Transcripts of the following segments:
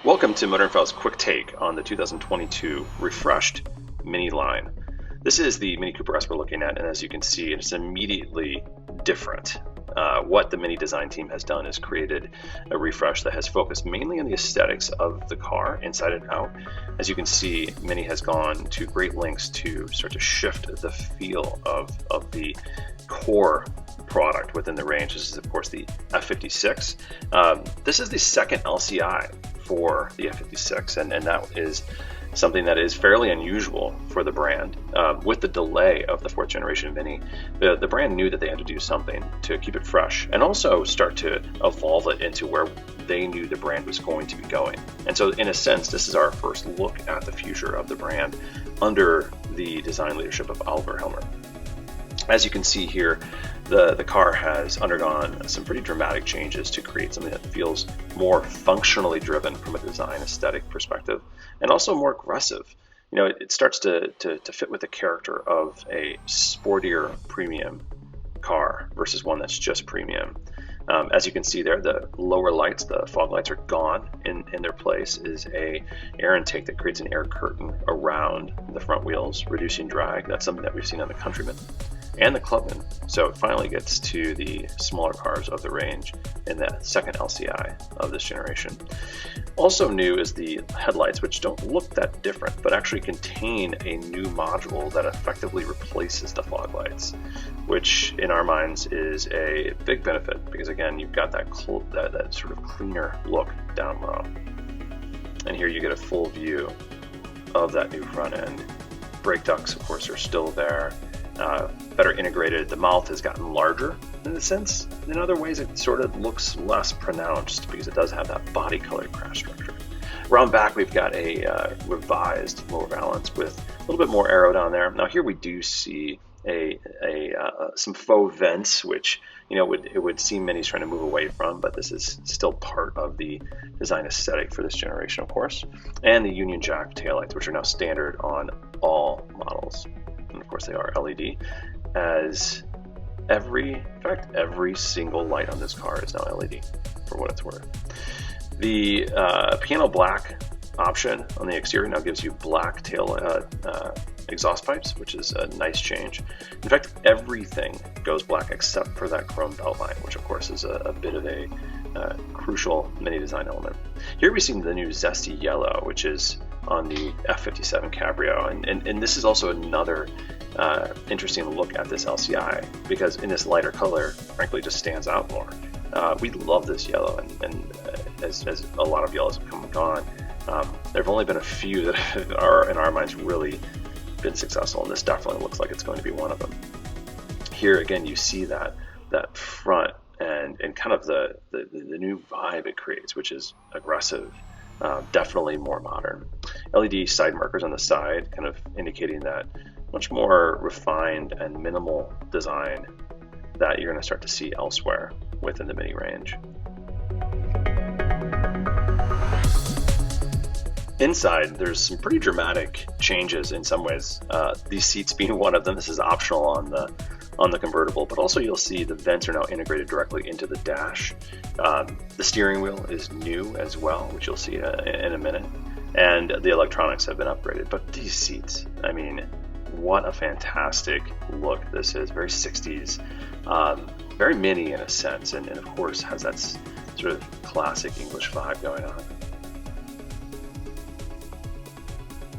Welcome to MotoringFile's quick take on the 2022 refreshed Mini line. This is the Mini Cooper S we're looking at, and as you can see, it's immediately different. What the Mini design team has done is created a refresh that has focused mainly on the aesthetics of the car, inside and out. As you can see, Mini has gone to great lengths to start to shift the feel of the core product within the range. This is, of course, the F56. This is the second LCI for the F56, and that is something that is fairly unusual for the brand. With the delay of the fourth generation Mini, the brand knew that they had to do something to keep it fresh and also start to evolve it into where they knew the brand was going to be going. And so in a sense, this is our first look at the future of the brand under the design leadership of Oliver Helmer. As you can see here, the car has undergone some pretty dramatic changes to create something that feels more functionally driven from a design aesthetic perspective, and also more aggressive. You know, it starts to fit with the character of a sportier premium car versus one that's just premium. As you can see there, the lower lights, the fog lights, are gone. In their place is a air intake that creates an air curtain around the front wheels, reducing drag. That's something that we've seen on the Countryman and the Clubman. So it finally gets to the smaller cars of the range in the second LCI of this generation. Also new is the headlights, which don't look that different, but actually contain a new module that effectively replaces the fog lights, which in our minds is a big benefit because, again, you've got that sort of cleaner look down low. And here you get a full view of that new front end. Brake ducts, of course, are still there. Better integrated. The mouth has gotten larger in a sense. In other ways, it sort of looks less pronounced because it does have that body colored crash structure. Around back, we've got a revised lower valance with a little bit more aero down there. Now here we do see some faux vents, which it would seem Mini's trying to move away from, but this is still part of the design aesthetic for this generation, of course. And the Union Jack taillights, which are now standard on all models. And of course they are LED, as every single light on this car is now LED, for what it's worth. The piano black option on the exterior now gives you black tail exhaust pipes, which is a nice change. In fact, everything goes black except for that chrome belt line, which of course is a bit of a crucial Mini design element. Here we see the new Zesty Yellow, which is on the F57 Cabrio, and this is also another interesting look at this LCI, because in this lighter color, frankly, just stands out more. We love this yellow, and as a lot of yellows have come and gone, there have only been a few that are in our minds really been successful, and this definitely looks like it's going to be one of them. Here again, you see that front and kind of the new vibe it creates, which is aggressive, definitely more modern. LED side markers on the side, kind of indicating that much more refined and minimal design that you're going to start to see elsewhere within the Mini range. Inside, there's some pretty dramatic changes in some ways. These seats being one of them. This is optional on the convertible, but also you'll see the vents are now integrated directly into the dash. The steering wheel is new as well, which you'll see in a minute, and the electronics have been upgraded. But these seats, I mean, what a fantastic look this is. Very 60s, very Mini in a sense, and of course has that sort of classic English vibe going on.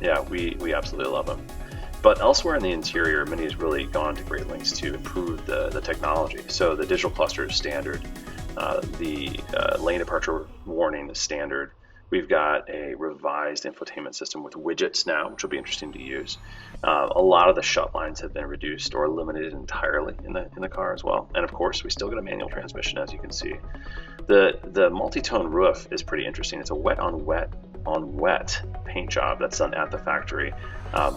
Yeah, we absolutely love them. But elsewhere in the interior, Mini has really gone to great lengths to improve the technology. So the digital cluster is standard. The lane departure warning is standard. We've got a revised infotainment system with widgets now, which will be interesting to use. A lot of the shut lines have been reduced or eliminated entirely in the car as well. And of course, we still get a manual transmission, as you can see. The multi-tone roof is pretty interesting. It's a wet on wet paint job that's done at the factory.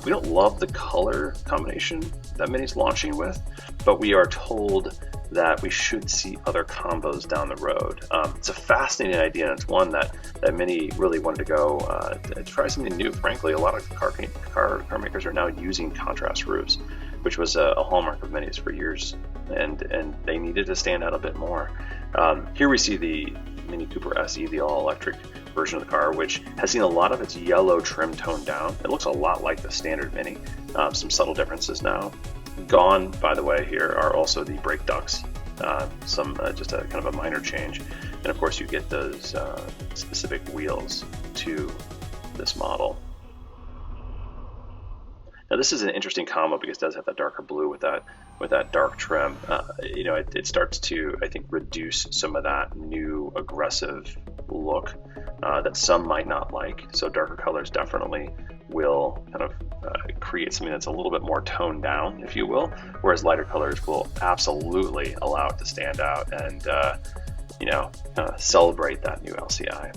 We don't love the color combination that Mini's launching with, but we are told that we should see other combos down the road. It's a fascinating idea, and it's one that Mini really wanted to go try something new. Frankly, a lot of car makers are now using contrast roofs, which was a hallmark of Mini's for years, and they needed to stand out a bit more. Here we see the Mini Cooper SE, the all-electric version of the car, which has seen a lot of its yellow trim toned down. It looks a lot like the standard Mini. Some subtle differences now. Gone, by the way, here are also the brake ducts. Just a kind of a minor change. And of course you get those specific wheels to this model. Now this is an interesting combo because it does have that darker blue with that dark trim. It starts to, I think, reduce some of that new aggressive look that some might not like. So darker colors definitely will kind of create something that's a little bit more toned down, if you will, whereas lighter colors will absolutely allow it to stand out and celebrate that new LCI.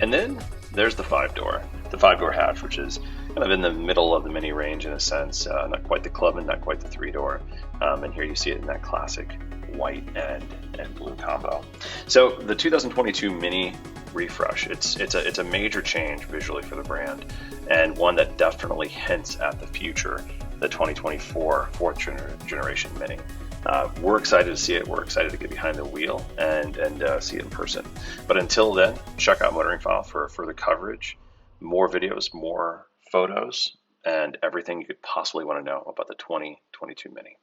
And then there's the 5-door hatch, which is kind of in the middle of the Mini range in a sense, not quite the Clubman, not quite the 3-door. And here you see it in that classic white and blue combo. So the 2022 Mini refresh, it's a major change visually for the brand, and one that definitely hints at the future, the 2024 fourth generation Mini. We're excited to see it. We're excited to get behind the wheel and see it in person. But until then, check out MotoringFile for further coverage, more videos, more photos, and everything you could possibly want to know about the 2022 Mini.